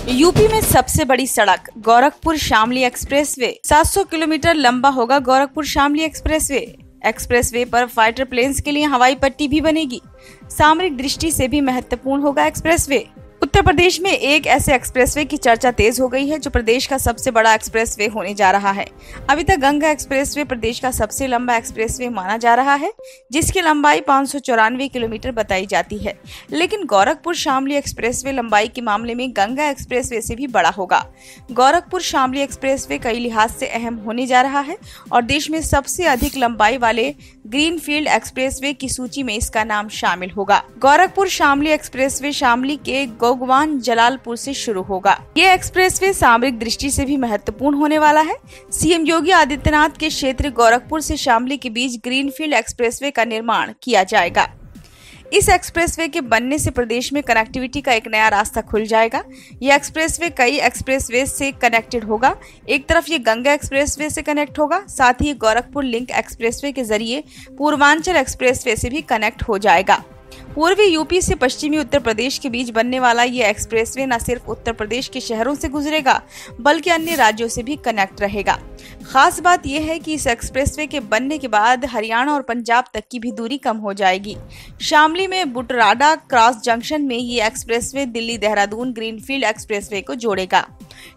UP में सबसे बड़ी सड़क गोरखपुर शामली एक्सप्रेसवे 700 किलोमीटर लंबा होगा। गोरखपुर शामली एक्सप्रेसवे पर फाइटर प्लेन्स के लिए हवाई पट्टी भी बनेगी। सामरिक दृष्टि से भी महत्वपूर्ण होगा एक्सप्रेसवे। उत्तर प्रदेश में एक ऐसे एक्सप्रेसवे की चर्चा तेज हो गई है जो प्रदेश का सबसे बड़ा एक्सप्रेसवे होने जा रहा है। अभी तक गंगा एक्सप्रेसवे प्रदेश का सबसे लंबा एक्सप्रेसवे माना जा रहा है, जिसकी लंबाई 594 किलोमीटर बताई जाती है। लेकिन गोरखपुर शामली एक्सप्रेसवे लंबाई के मामले में गंगा एक्सप्रेसवे से भी बड़ा होगा। गोरखपुर शामली एक्सप्रेसवे कई लिहाज से अहम होने जा रहा है और देश में सबसे अधिक लंबाई वाले ग्रीनफील्ड एक्सप्रेसवे की सूची में इसका नाम शामिल होगा। गोरखपुर शामली एक्सप्रेसवे शामली के गोगवान जलालपुर से शुरू होगा। ये एक्सप्रेसवे सामरिक दृष्टि से भी महत्वपूर्ण होने वाला है। सीएम योगी आदित्यनाथ के क्षेत्र गोरखपुर से शामली के बीच ग्रीनफील्ड एक्सप्रेसवे का निर्माण किया जाएगा। इस एक्सप्रेसवे के बनने से प्रदेश में कनेक्टिविटी का एक नया रास्ता खुल जाएगा। यह एक्सप्रेसवे कई एक्सप्रेसवे से कनेक्टेड होगा। एक तरफ ये गंगा एक्सप्रेसवे से कनेक्ट होगा, साथ ही गोरखपुर लिंक एक्सप्रेसवे के जरिए पूर्वांचल एक्सप्रेसवे से भी कनेक्ट हो जाएगा। पूर्वी यूपी से पश्चिमी उत्तर प्रदेश के बीच बनने वाला ये एक्सप्रेसवे न सिर्फ उत्तर प्रदेश के शहरों से गुजरेगा बल्कि अन्य राज्यों से भी कनेक्ट रहेगा। खास बात यह है कि इस एक्सप्रेसवे के बनने के बाद हरियाणा और पंजाब तक की भी दूरी कम हो जाएगी। शामली में बुटराडा क्रॉस जंक्शन में ये expressway Delhi Dehradun greenfield expressway को जोड़ेगा।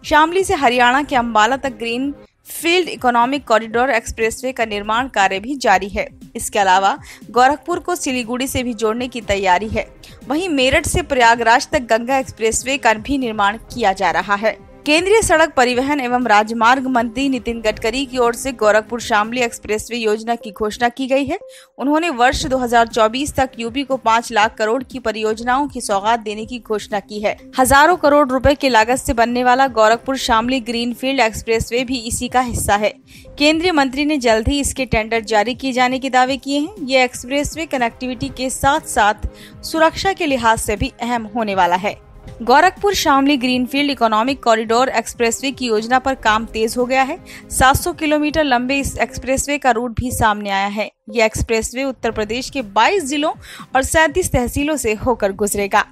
शामली से हरियाणा के अंबाला तक green field economic corridor expressway का निर्माण कार्य भी जारी है। इसके अलावा गोरखपुर को सिलीगुड़ी से भी जोड़ने की तैयारी है। वहीं मेरठ से प्रयागराज तक गंगा एक्सप्रेसवे का भी निर्माण किया जा रहा है। केंद्रीय सड़क परिवहन एवं राजमार्ग मंत्री नितिन गडकरी की ओर से गोरखपुर शामली एक्सप्रेसवे योजना की घोषणा की गई है। उन्होंने वर्ष 2024 तक यूपी को 5 लाख करोड़ की परियोजनाओं की सौगात देने की घोषणा की है। हजारों करोड़ रुपए की लागत से बनने वाला गोरखपुर शामली ग्रीनफील्ड एक्सप्रेसवे भी इसी का हिस्सा है। केंद्रीय मंत्री ने जल्द ही इसके टेंडर जारी किए जाने के दावे किए हैं। ये एक्सप्रेसवे कनेक्टिविटी के साथ साथ सुरक्षा के लिहाज से भी अहम होने वाला है। Gorakhpur Shamli greenfield economic corridor expressway की योजना पर काम तेज हो गया है। 700 किलोमीटर लंबे इस एक्सप्रेसवे का रूट भी सामने आया है। यह एक्सप्रेसवे उत्तर प्रदेश के 22 जिलों और 37 तहसीलों से होकर गुजरेगा।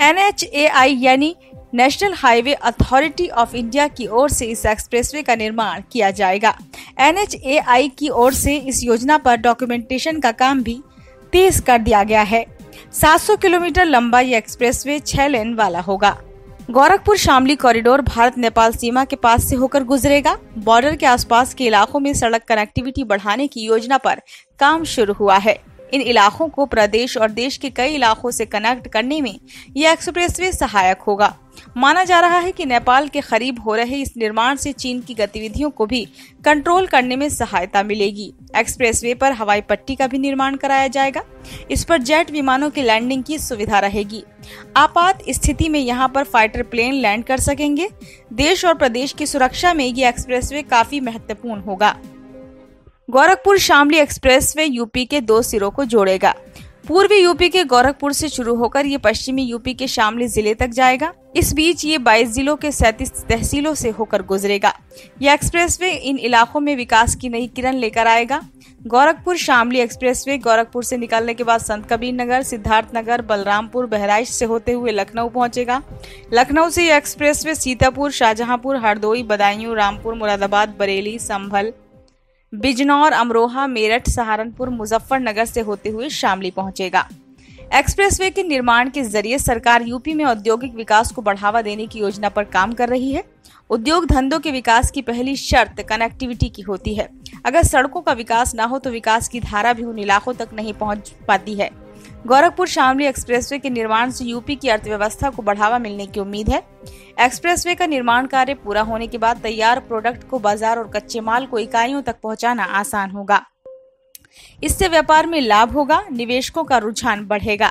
NHAI यानी national highway authority of India की ओर से इस एक्सप्रेसवे का निर्माण किया जाएगा। NHAI की ओर से इस योजना पर डॉक्यूमेंटेशन का काम भी तेज कर दिया गया है। 700 किलोमीटर लंबा ये एक्सप्रेसवे 6 लेन वाला होगा। गोरखपुर शामली कॉरिडोर भारत नेपाल सीमा के पास से होकर गुजरेगा। बॉर्डर के आसपास के इलाकों में सड़क कनेक्टिविटी बढ़ाने की योजना पर काम शुरू हुआ है। इन इलाकों को प्रदेश और देश के कई इलाकों से कनेक्ट करने में यह एक्सप्रेसवे सहायक होगा। माना जा रहा है कि नेपाल के करीब हो रहे इस निर्माण से चीन की गतिविधियों को भी कंट्रोल करने में सहायता मिलेगी। एक्सप्रेसवे पर हवाई पट्टी का भी निर्माण कराया जाएगा। इस पर जेट विमानों की लैंडिंग की सुविधा रहेगी। आपात स्थिति में यहां पर फाइटर प्लेन लैंड कर सकेंगे। देश और प्रदेश की सुरक्षा में ये एक्सप्रेसवे काफी महत्वपूर्ण होगा। गोरखपुर शामली एक्सप्रेसवे यूपी के 2 सिरों को जोड़ेगा। पूर्वी यूपी के गोरखपुर से शुरू होकर ये पश्चिमी यूपी के शामली जिले तक जाएगा। इस बीच ये 22 जिलों के 37 तहसीलों से होकर गुजरेगा। यह एक्सप्रेसवे इन इलाकों में विकास की नई किरण लेकर आएगा। गोरखपुर शामली एक्सप्रेसवे गोरखपुर से निकलने के बाद संत कबीर नगर, सिद्धार्थ नगर, बलरामपुर, बहराइच से होते हुए लखनऊ पहुंचेगा। लखनऊ से यह एक्सप्रेसवे सीतापुर, शाहजहांपुर, हरदोई, बदायूं, रामपुर, मुरादाबाद, बरेली, संभल, बिजनौर, अमरोहा, मेरठ, सहारनपुर, मुजफ्फरनगर से होते हुए शामली पहुंचेगा। एक्सप्रेसवे के निर्माण के जरिए सरकार यूपी में औद्योगिक विकास को बढ़ावा देने की योजना पर काम कर रही है। उद्योग धंधों के विकास की पहली शर्त कनेक्टिविटी की होती है। अगर सड़कों का विकास न हो तो विकास की धारा भी उन इलाकों तक नहीं पहुंच पाती है। गोरखपुर शामली एक्सप्रेसवे के निर्माण से यूपी की अर्थव्यवस्था को बढ़ावा मिलने की उम्मीद है। एक्सप्रेसवे का निर्माण कार्य पूरा होने के बाद तैयार प्रोडक्ट को बाजार और कच्चे माल को इकाइयों तक पहुंचाना आसान होगा। इससे व्यापार में लाभ होगा, निवेशकों का रुझान बढ़ेगा।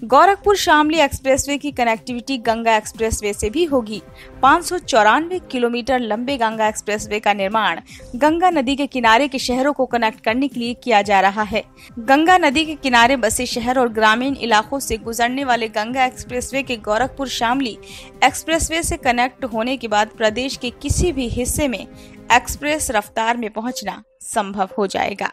गोरखपुर शामली एक्सप्रेसवे की कनेक्टिविटी गंगा एक्सप्रेसवे से भी होगी। 594 किलोमीटर लंबे गंगा एक्सप्रेसवे का निर्माण गंगा नदी के किनारे के शहरों को कनेक्ट करने के लिए किया जा रहा है। गंगा नदी के किनारे बसे शहर और ग्रामीण इलाकों से गुजरने वाले गंगा एक्सप्रेसवे के गोरखपुर शामली एक्सप्रेसवे से कनेक्ट होने के बाद प्रदेश के किसी भी हिस्से में एक्सप्रेस रफ्तार में पहुंचना संभव हो जाएगा।